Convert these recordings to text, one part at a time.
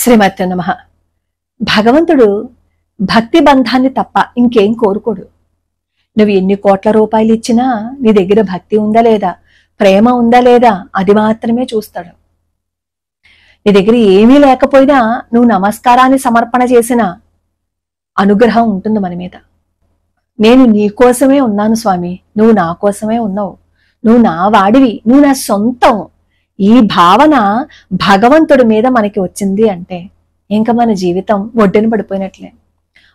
శ్రీమతి నమః. భగవంతుడు భక్తి బంధాన్ని తప్ప ఇంకేం కోరుకోడు. నువ్వు ఎన్ని కోట్ల రూపాయలు ఇచ్చినా నీ దగ్గర భక్తి ఉందా లేదా, ప్రేమ ఉందా లేదా, అది మాత్రమే చూస్తాడు. నీ దగ్గర ఏమీ లేకపోయినా నువ్వు నమస్కారాన్ని సమర్పణ చేసిన అనుగ్రహం ఉంటుంది మన మీద. నేను నీ కోసమే ఉన్నాను స్వామి, నువ్వు నా కోసమే ఉన్నావు, నువ్వు నా వాడివి, నువ్వు నా సొంతం, ఈ భావన భగవంతుడి మీద మనకి వచ్చింది అంటే ఇంకా మన జీవితం ఒడ్డున పడిపోయినట్లే.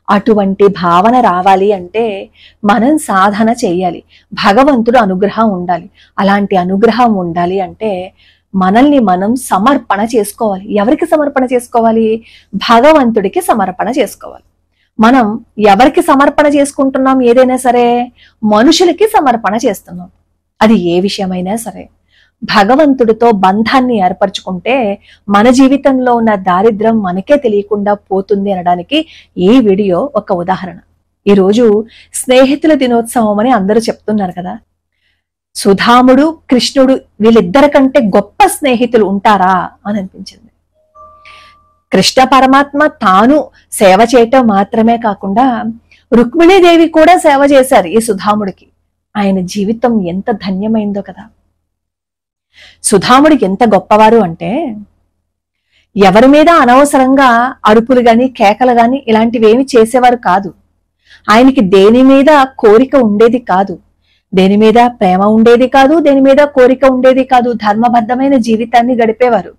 అటువంటి భావన రావాలి అంటే మనం సాధన చేయాలి, భగవంతుడు అనుగ్రహం ఉండాలి. అలాంటి అనుగ్రహం ఉండాలి అంటే మనల్ని మనం సమర్పణ చేసుకోవాలి. ఎవరికి సమర్పణ చేసుకోవాలి? భగవంతుడికి సమర్పణ చేసుకోవాలి. మనం ఎవరికి సమర్పణ చేసుకుంటున్నాం? ఏదైనా సరే మనుషులకి సమర్పణ చేస్తున్నాం. అది ఏ విషయమైనా సరే భగవంతుడితో బంధాన్ని ఏర్పరచుకుంటే మన జీవితంలో ఉన్న దారిద్ర్యం మనకే తెలియకుండా పోతుంది అనడానికి ఈ వీడియో ఒక ఉదాహరణ. ఈరోజు స్నేహితుల దినోత్సవం అని అందరూ చెప్తున్నారు కదా. సుధాముడు, కృష్ణుడు వీళ్ళిద్దరి కంటే గొప్ప స్నేహితులు ఉంటారా అని అనిపించింది. కృష్ణ పరమాత్మ తాను సేవ చేయటం మాత్రమే కాకుండా రుక్మిణీదేవి కూడా సేవ చేశారు ఈ సుధాముడికి. ఆయన జీవితం ఎంత ధన్యమైందో కదా. సుధాముడికి ఎంత గొప్పవారు అంటే ఎవరి మీద అనవసరంగా అరుపులు గాని కేకలు గాని ఇలాంటివేమి చేసేవారు కాదు. ఆయనకి దేని మీద కోరిక ఉండేది కాదు, దేని మీద ప్రేమ ఉండేది కాదు, దేని మీద కోరిక ఉండేది కాదు. ధర్మబద్ధమైన జీవితాన్ని గడిపేవారు.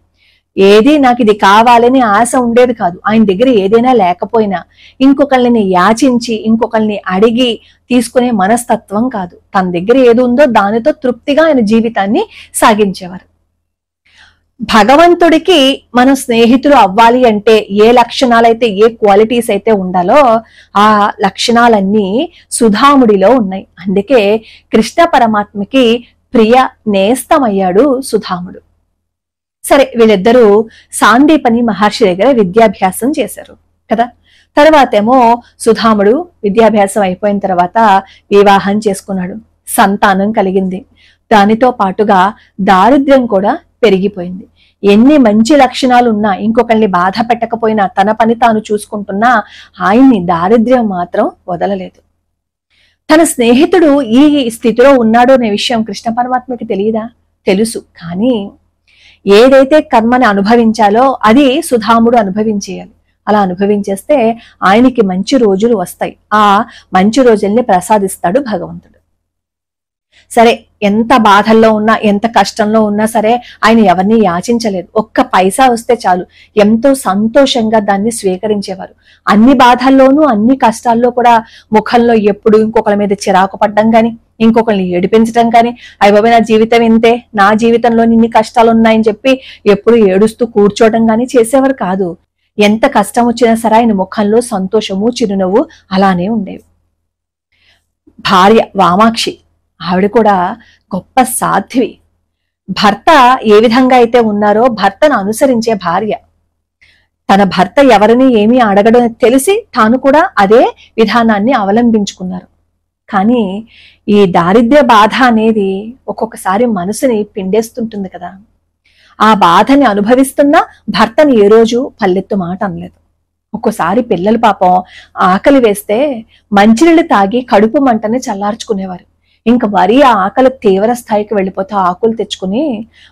ఏది నాకు ఇది కావాలని ఆశ ఉండేది కాదు. ఆయన దగ్గర ఏదైనా లేకపోయినా ఇంకొకళ్ళని యాచించి ఇంకొకళ్ళని అడిగి తీసుకునే మనస్తత్వం కాదు. తన దగ్గర ఏది ఉందో దానితో తృప్తిగా ఆయన జీవితాన్ని సాగించేవారు. భగవంతుడికి మనం స్నేహితులు అవ్వాలి అంటే ఏ లక్షణాలైతే, ఏ క్వాలిటీస్ అయితే ఉండాలో ఆ లక్షణాలన్నీ సుధాముడిలో ఉన్నాయి. అందుకే కృష్ణ పరమాత్మకి ప్రియ నేస్తమయ్యాడు సుధాముడు. సరే, వీళ్ళిద్దరూ సాందీపని మహర్షి దగ్గర విద్యాభ్యాసం చేశారు కదా. తర్వాత ఏమో సుధాముడు విద్యాభ్యాసం అయిపోయిన తర్వాత వివాహం చేసుకున్నాడు, సంతానం కలిగింది. దానితో పాటుగా దారిద్ర్యం కూడా పెరిగిపోయింది. ఎన్ని మంచి లక్షణాలు ఉన్నా, ఇంకొకరిని బాధ పెట్టకపోయినా, తన పని తాను చూసుకుంటున్నా ఆయన్ని దారిద్ర్యం మాత్రం వదలలేదు. తన స్నేహితుడు ఈ స్థితిలో ఉన్నాడు అనే విషయం కృష్ణ పరమాత్మకి తెలియదా? తెలుసు. కానీ ఏదైతే కర్మని అనుభవించాలో అది సుధాముడు అనుభవించేయాలి. అలా అనుభవించేస్తే ఆయనకి మంచి రోజులు వస్తాయి. ఆ మంచి రోజుల్ని ప్రసాదిస్తాడు భగవంతుడు. సరే, ఎంత బాధల్లో ఉన్నా, ఎంత కష్టంలో ఉన్నా సరే ఆయన ఎవరిని యాచించలేదు. ఒక్క పైసా వస్తే చాలు ఎంతో సంతోషంగా దాన్ని స్వీకరించేవారు. అన్ని బాధల్లోనూ అన్ని కష్టాల్లో కూడా ముఖంలో ఎప్పుడు ఇంకొకరి మీద చిరాకు పడ్డం గాని, ఇంకొకరిని ఏడిపించడం కానీ, అయ్యబాబు నా జీవితం ఇంతే, నా జీవితంలో ఇన్ని కష్టాలు ఉన్నాయని చెప్పి ఎప్పుడు ఏడుస్తూ కూర్చోవడం కానీ చేసేవారు కాదు. ఎంత కష్టం వచ్చినా సరే ఆయన ముఖంలో సంతోషము, చిరునవ్వు అలానే ఉండేవి. భార్య వామాక్షి, ఆవిడ కూడా గొప్ప సాధ్వి. భర్త ఏ విధంగా అయితే ఉన్నారో భర్తను అనుసరించే భార్య. తన భర్త ఎవరిని ఏమీ అడగడం తెలిసి తాను కూడా అదే విధానాన్ని అవలంబించుకున్నారు. కానీ ఈ దారిద్ర్య బాధ అనేది ఒక్కొక్కసారి మనసుని పిండేస్తుంటుంది కదా. ఆ బాధని అనుభవిస్తున్నా భర్తని ఏ రోజు పల్లెత్తు మాట అనలేదు. ఒక్కోసారి పిల్లలు పాపం ఆకలి వేస్తే మంచినీళ్ళు తాగి కడుపు మంటని చల్లార్చుకునేవారు. ఇంకా మరీ ఆ ఆకలి తీవ్ర స్థాయికి వెళ్ళిపోతే ఆకులు తెచ్చుకుని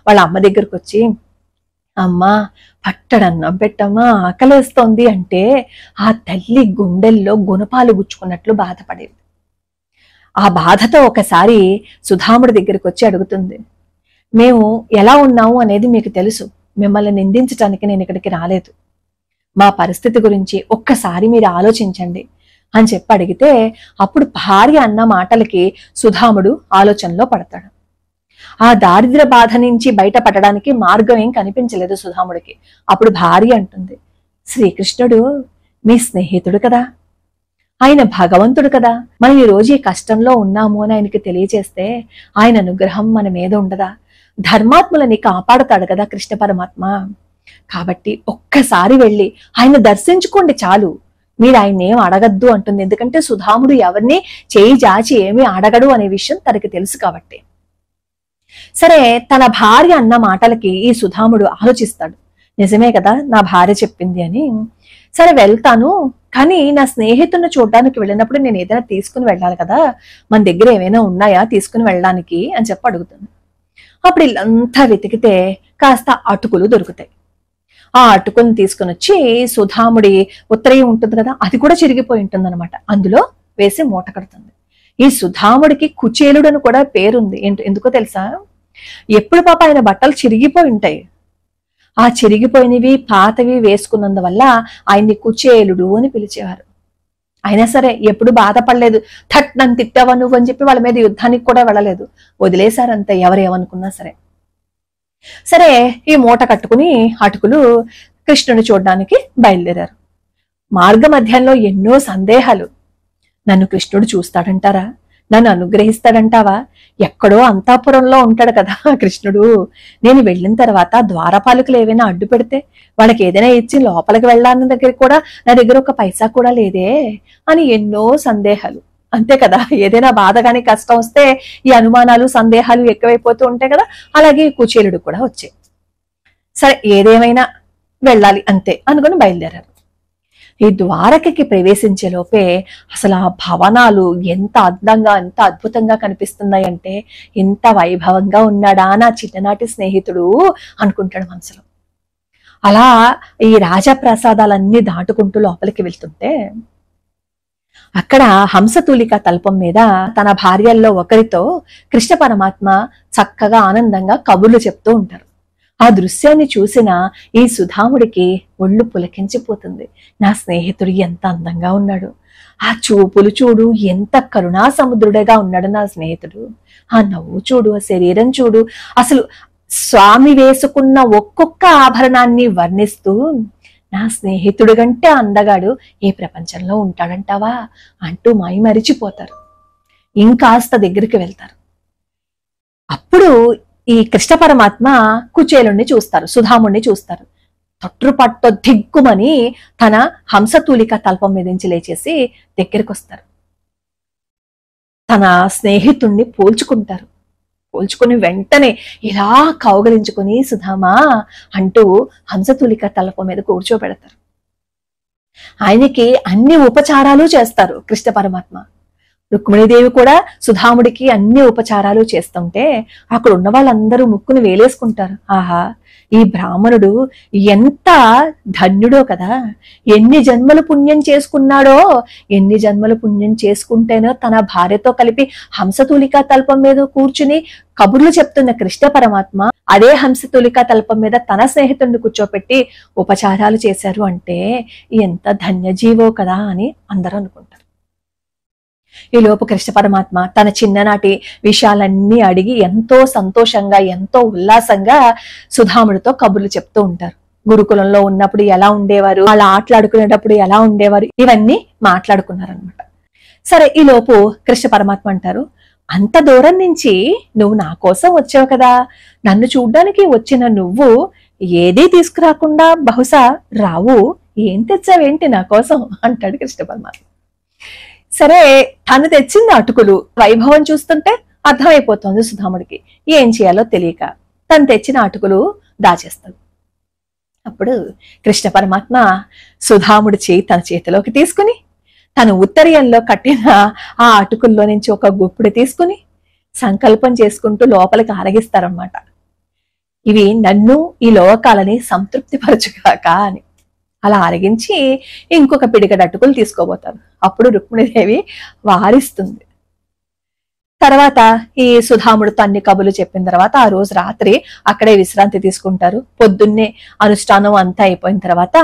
వాళ్ళ అమ్మ దగ్గరకు వచ్చి, అమ్మా పట్టడన్నం పెట్టమ్మా, ఆకలేస్తోంది అంటే ఆ తల్లి గుండెల్లో గుణపాలు గుచ్చుకున్నట్లు బాధపడేది. ఆ బాధతో ఒకసారి సుధాముడి దగ్గరికి వచ్చి అడుగుతుంది, మేము ఎలా ఉన్నాము అనేది మీకు తెలుసు, మిమ్మల్ని నిందించటానికి నేను ఇక్కడికి రాలేదు, మా పరిస్థితి గురించి ఒక్కసారి మీరు ఆలోచించండి అని చెప్పి అడిగితే అప్పుడు భార్య అన్న మాటలకి సుధాముడు ఆలోచనలో పడతాడు. ఆ దారిద్ర్య బాధ నుంచి బయటపడడానికి మార్గం ఏం కనిపించలేదు సుధాముడికి. అప్పుడు భార్య అంటుంది, శ్రీకృష్ణుడు మీ స్నేహితుడు కదా, ఆయన భగవంతుడు కదా, మనం ఈ రోజు ఈ కష్టంలో ఉన్నాము అని ఆయనకి తెలియజేస్తే ఆయన అనుగ్రహం మన మీద ఉండదా? ధర్మాత్ములని కాపాడుతాడు కదా కృష్ణ పరమాత్మ. కాబట్టి ఒక్కసారి వెళ్ళి ఆయన దర్శించుకోండి చాలు, మీరు ఆయన ఏం అడగద్దు అంటుంది. ఎందుకంటే సుధాముడు ఎవరిని చేయి జాచి ఏమీ అడగడు అనే విషయం తనకి తెలుసు కాబట్టి. సరే, తన భార్య అన్న మాటలకి ఈ సుధాముడు ఆలోచిస్తాడు, నిజమే కదా నా భార్య చెప్పింది అని. సరే వెళ్తాను, కానీ నా స్నేహితుడిని చూడడానికి వెళ్ళినప్పుడు నేను ఏదైనా తీసుకుని వెళ్ళాలి కదా, మన దగ్గర ఏమైనా ఉన్నాయా తీసుకుని వెళ్ళడానికి అని చెప్పి అడుగుతుంది. అప్పుడు ఇల్లంతా వెతికితే కాస్త అటుకులు దొరుకుతాయి. ఆ అటుకుని తీసుకుని వచ్చి సుధాముడి ఉత్తరీయం ఉంటుంది కదా, అది కూడా చిరిగిపోయి ఉంటుంది అనమాట, అందులో వేసి మూట కడుతుంది. ఈ సుధాముడికి కుచేలుడు అని కూడా పేరుంది. ఎందుకో తెలుసా? ఎప్పుడు పాప ఆయన బట్టలు చిరిగిపోయి ఉంటాయి, ఆ చిరిగిపోయినవి పాతవి వేసుకున్నందువల్ల ఆయన్ని కుచేలుడు అని పిలిచేవారు. అయినా సరే ఎప్పుడు బాధపడలేదు. థట్ నన్ను తిట్టావా నువ్వు అని చెప్పి వాళ్ళ మీద యుద్ధానికి కూడా వెళ్ళలేదు, వదిలేశారంతే ఎవరు ఏమనుకున్నా సరే. సరే ఈ మూట కట్టుకుని అటుకులు కృష్ణుని చూడడానికి బయలుదేరారు. మార్గ మధ్యంలో ఎన్నో సందేహాలు. నన్ను కృష్ణుడు చూస్తాడంటారా, నన్ను అనుగ్రహిస్తాడంటావా, ఎక్కడో అంతాపురంలో ఉంటాడు కదా కృష్ణుడు, నేను వెళ్ళిన తర్వాత ద్వారపాలకులు ఏవైనా అడ్డు పెడితే వాళ్ళకి ఏదైనా ఇచ్చి లోపలికి వెళ్ళాలని దగ్గర కూడా నా దగ్గర ఒక పైసా కూడా లేదే అని ఎన్నో సందేహాలు. అంతే కదా, ఏదైనా బాధ కానీ కష్టం వస్తే ఈ అనుమానాలు సందేహాలు ఎక్కువైపోతూ ఉంటాయి కదా, అలాగే కుచేలుడు కూడా వచ్చాయి. సరే ఏదేమైనా వెళ్ళాలి అంతే అనుకుని బయలుదేరారు. ఈ ద్వారకకి ప్రవేశించే లోపే అసలు ఆ భవనాలు ఎంత అందంగా ఎంత అద్భుతంగా కనిపిస్తున్నాయంటే, ఎంత వైభవంగా ఉన్నాడా నా చిన్ననాటి స్నేహితుడు అనుకుంటాడు మనసులో. అలా ఈ రాజప్రసాదాలన్నీ దాటుకుంటూ లోపలికి వెళ్తుంటే అక్కడ హంసతూలిక తల్పం మీద తన భార్యల్లో ఒకరితో కృష్ణ పరమాత్మ చక్కగా ఆనందంగా కబుర్లు చెప్తూ ఉంటారు. ఆ దృశ్యాన్ని చూసిన ఈ సుధాముడికి ఒళ్ళు పులకించిపోతుంది. నా స్నేహితుడు ఎంత అందంగా ఉన్నాడు, ఆ చూపులు చూడు, ఎంత కరుణా సముద్రుడిగా ఉన్నాడు నా స్నేహితుడు, ఆ నవ్వు చూడు, ఆ శరీరం చూడు, అసలు స్వామి వేసుకున్న ఒక్కొక్క ఆభరణాన్ని వర్ణిస్తూ నా స్నేహితుడు కంటే అందగాడు ఈ ప్రపంచంలో ఉంటాడంటావా అంటూ మరిచిపోతారు. ఇంకాస్త దగ్గరికి వెళ్తారు. అప్పుడు ఈ కృష్ణ పరమాత్మ కుచేలుణ్ణి చూస్తారు, సుధాముణ్ణి చూస్తారు. తొట్రుపట్టు దిగ్గుమని తన హంసతూలిక తల్పం మీద నుంచి లేచేసి దగ్గరికి వస్తారు. తన స్నేహితుణ్ణి పోల్చుకుంటారు. పోల్చుకుని వెంటనే ఇలా కౌగలించుకుని సుధామా అంటూ హంసతూలిక తల్పం మీద కూర్చోబెడతారు. ఆయనకి అన్ని ఉపచారాలు చేస్తారు కృష్ణ పరమాత్మ. రుక్మిణీదేవి కూడా సుధాముడికి అన్ని ఉపచారాలు చేస్తుంటే అక్కడ ఉన్న వాళ్ళందరూ ముక్కుని వేలేసుకుంటారు. ఆహా, ఈ బ్రాహ్మణుడు ఎంత ధన్యుడో కదా, ఎన్ని జన్మలు పుణ్యం చేసుకున్నాడో, ఎన్ని జన్మలు పుణ్యం చేసుకుంటేనో తన భార్యతో కలిపి హంసతూలికా తల్పం మీద కూర్చుని కబుర్లు చెప్తున్న కృష్ణ పరమాత్మ అదే హంసతూలికా తల్పం మీద తన స్నేహితుడిని కూర్చోపెట్టి ఉపచారాలు చేశారు అంటే ఎంత ధన్యజీవో కదా అని అందరూ అనుకుంటారు. ఈ లోపు కృష్ణ పరమాత్మ తన చిన్ననాటి విషయాలన్నీ అడిగి ఎంతో సంతోషంగా ఎంతో ఉల్లాసంగా సుధాముడితో కబుర్లు చెప్తూ ఉంటారు. గురుకులంలో ఉన్నప్పుడు ఎలా ఉండేవారు, వాళ్ళు ఆటలాడుకునేటప్పుడు ఎలా ఉండేవారు, ఇవన్నీ మాట్లాడుకున్నారనమాట. సరే ఈ లోపు కృష్ణ పరమాత్మ అంటారు, అంత దూరం నుంచి నువ్వు నా కోసం వచ్చావు కదా, నన్ను చూడ్డానికి వచ్చిన నువ్వు ఏదీ తీసుకురాకుండా బహుశా రావు, ఏం తెచ్చావేంటి నా కోసం అంటాడు కృష్ణ పరమాత్మ. సరే తను తెచ్చింది అటుకులు, వైభవం చూస్తుంటే అర్థమైపోతుంది సుధాముడికి, ఏం చేయాలో తెలియక తను తెచ్చిన అటుకులు దాచేస్తాడు. అప్పుడు కృష్ణ పరమాత్మ సుధాముడి చేయి తన చేతిలోకి తీసుకుని తన ఉత్తరీయంలో కట్టిన ఆ అటుకుల్లో నుంచి ఒక గుప్పుడు తీసుకుని సంకల్పం చేసుకుంటూ లోపలికి ఆరగిస్తారనమాట. ఇవి నన్ను ఈ లోకాలని సంతృప్తిపరచుగాక అని. అలా ఆరగించి ఇంకొక పిడికడ అటుకులు తీసుకోబోతారు. అప్పుడు రుక్మిణీదేవి వారిస్తుంది. తర్వాత ఈ సుధాముడితో అన్ని కబులు చెప్పిన తర్వాత ఆ రోజు రాత్రి అక్కడే విశ్రాంతి తీసుకుంటారు. పొద్దున్నే అనుష్ఠానం అంతా అయిపోయిన తర్వాత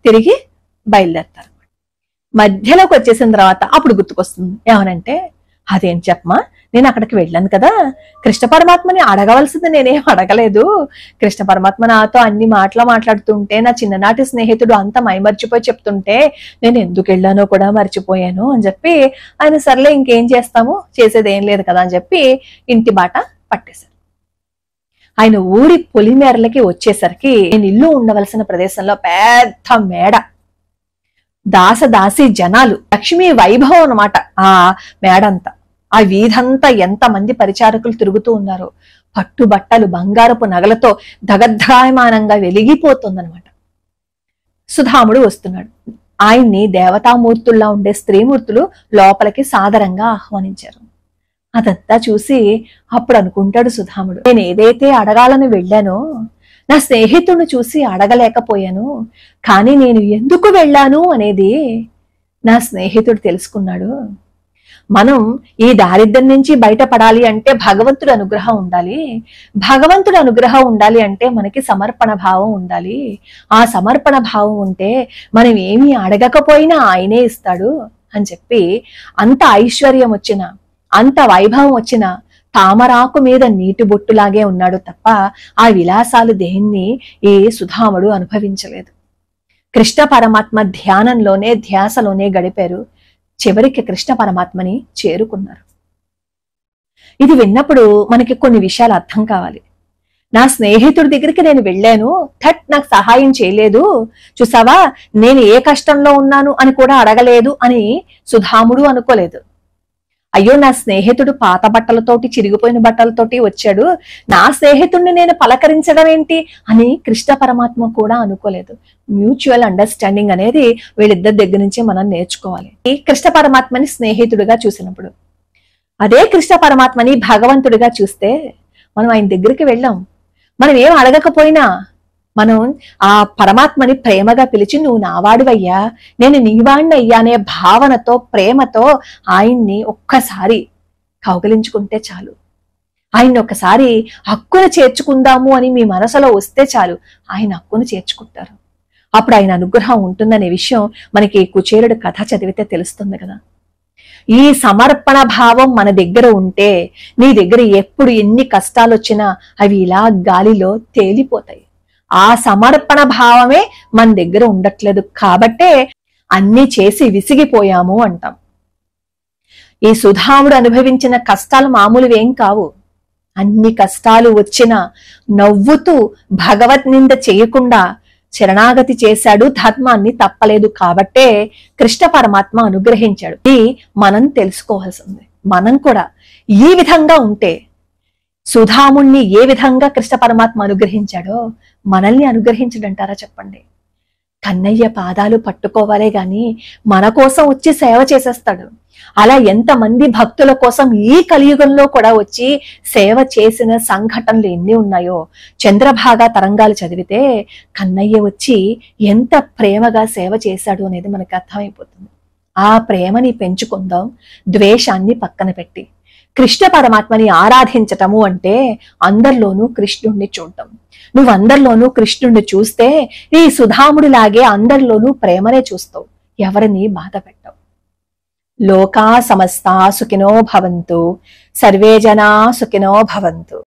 తిరిగి బయలుదేరతారు. మధ్యలోకి వచ్చేసిన తర్వాత అప్పుడు గుర్తుకొస్తుంది, ఏమనంటే అదేం చెప్పమా, నేను అక్కడికి వెళ్ళాను కదా, కృష్ణ పరమాత్మని అడగవలసింది నేనేం అడగలేదు, కృష్ణ పరమాత్మ నాతో అన్ని మాట్లాడుతుంటే నా చిన్ననాటి స్నేహితుడు అంత మైమర్చిపోయి చెప్తుంటే నేను ఎందుకు వెళ్ళానో కూడా మర్చిపోయాను అని చెప్పి ఆయన సర్లే ఇంకేం చేస్తాము, చేసేది ఏం లేదు కదా అని చెప్పి ఇంటి బాట పట్టేశారు. ఆయన ఊరి పొలిమేరలకి వచ్చేసరికి నేను ఇల్లు ఉండవలసిన ప్రదేశంలో పెద్ద మేడ, దాసదాసి జనాలు, లక్ష్మీ వైభవం అన్నమాట ఆ మేడంతా. ఆ వీధంతా ఎంతమంది పరిచారకులు తిరుగుతూ ఉన్నారు. పట్టుబట్టలు బంగారపు నగలతో దగద్గాయమానంగా వెలిగిపోతుందనమాట. సుధాముడు వస్తున్నాడు. ఆయన్ని దేవతామూర్తుల్లా ఉండే స్త్రీమూర్తులు లోపలికి సాదరంగా ఆహ్వానించారు. అదంతా చూసి అప్పుడు అనుకుంటాడు సుధాముడు, నేను ఏదైతే అడగాలని వెళ్ళానో నా స్నేహితుడిని చూసి అడగలేకపోయాను, కానీ నేను ఎందుకు వెళ్ళాను అనేది నా స్నేహితుడు తెలుసుకున్నాడు. మనం ఈ దారిద్ర్యం నుంచి బయటపడాలి అంటే భగవంతుడి అనుగ్రహం ఉండాలి. భగవంతుడి అనుగ్రహం ఉండాలి అంటే మనకి సమర్పణ భావం ఉండాలి. ఆ సమర్పణ భావం ఉంటే మనం ఏమీ అడగకపోయినా ఆయనే ఇస్తాడు అని చెప్పి, అంత ఐశ్వర్యం వచ్చినా అంత వైభవం వచ్చినా తామరాకు మీద నీటి బొట్టులాగే ఉన్నాడు తప్ప ఆ విలాసాలు దేన్ని ఈ సుధాముడు అనుభవించలేదు. కృష్ణ పరమాత్మ ధ్యానంలోనే ధ్యాసలోనే గడిపారు. చివరికి కృష్ణ పరమాత్మని చేరుకున్నారు. ఇది విన్నప్పుడు మనకి కొన్ని విషయాలు అర్థం కావాలి. నా స్నేహితుడి దగ్గరికి నేను వెళ్ళాను, నాకు సహాయం చేయలేదు, చూసావా నేను ఏ కష్టంలో ఉన్నాను అని కూడా అడగలేదు అని సుధాముడు అనుకోలేదు. అయ్యో నా స్నేహితుడు పాత బట్టలతోటి చిరిగిపోయిన బట్టలతోటి వచ్చాడు, నా స్నేహితుడిని నేను పలకరించడం ఏంటి అని కృష్ణ పరమాత్మ కూడా అనుకోలేదు. మ్యూచువల్ అండర్స్టాండింగ్ అనేది వీళ్ళిద్దరి దగ్గర నుంచే మనం నేర్చుకోవాలి. ఈ కృష్ణ పరమాత్మని స్నేహితుడిగా చూసినప్పుడు, అదే కృష్ణ పరమాత్మని భగవంతుడిగా చూస్తే మనం ఆయన దగ్గరికి వెళ్ళాం, మనం ఏం అడగకపోయినా మనం ఆ పరమాత్మని ప్రేమగా పిలిచి నువ్వు నావాడివయ్యా, నేను నీవాణ్ణయ్యా అనే భావనతో ప్రేమతో ఆయన్ని ఒక్కసారి కౌగలించుకుంటే చాలు. ఆయన్ని ఒక్కసారి హక్కును చేర్చుకుందాము అని మీ మనసులో వస్తే చాలు, ఆయన హక్కును చేర్చుకుంటారు. అప్పుడు ఆయన అనుగ్రహం ఉంటుందనే విషయం మనకి కుచేలుడు కథ చదివితే తెలుస్తుంది కదా. ఈ సమర్పణ భావం మన దగ్గర ఉంటే నీ దగ్గర ఎప్పుడు ఎన్ని కష్టాలు వచ్చినా అవి ఇలా గాలిలో తేలిపోతాయి. ఆ సమర్పణ భావమే మన దగ్గర ఉండట్లేదు కాబట్టే అన్ని చేసి విసిగిపోయాము అంటాం. ఈ సుధాముడు అనుభవించిన కష్టాలు మామూలువేం కావు. అన్ని కష్టాలు వచ్చినా నవ్వుతూ భగవత్ నింద చేయకుండా శరణాగతి చేశాడు, ధర్మాన్ని తప్పలేదు కాబట్టే కృష్ణ పరమాత్మ అనుగ్రహించాడు. ఇది మనం తెలుసుకోవాల్సింది. మనం కూడా ఈ విధంగా ఉంటే సుధాముణ్ణి ఏ విధంగా కృష్ణ పరమాత్మ అనుగ్రహించాడో మనల్ని అనుగ్రహించడంటారా చెప్పండి. కన్నయ్య పాదాలు పట్టుకోవాలే గాని మన కోసం వచ్చి సేవ చేసేస్తాడు. అలా ఎంతమంది భక్తుల కోసం ఈ కలియుగంలో కూడా వచ్చి సేవ చేసిన సంఘటనలు ఎన్ని ఉన్నాయో చంద్రభాగా తరంగాలు చదివితే కన్నయ్య వచ్చి ఎంత ప్రేమగా సేవ చేశాడు అనేది మనకు అర్థమైపోతుంది. ఆ ప్రేమని పెంచుకుందాం, ద్వేషాన్ని పక్కన పెట్టి. కృష్ణ పరమాత్మని ఆరాధించటము అంటే అందరిలోనూ కృష్ణుణ్ణి చూడటం. నువ్వు అందరిలోనూ కృష్ణుణ్ణి చూస్తే ఈ సుధాముడిలాగే అందరిలోనూ ప్రేమనే చూస్తావు, ఎవరిని బాధ పెట్టవు. లోకా సమస్తా సుఖినో భవంతు, సర్వే జనా సుఖినో భవంతు.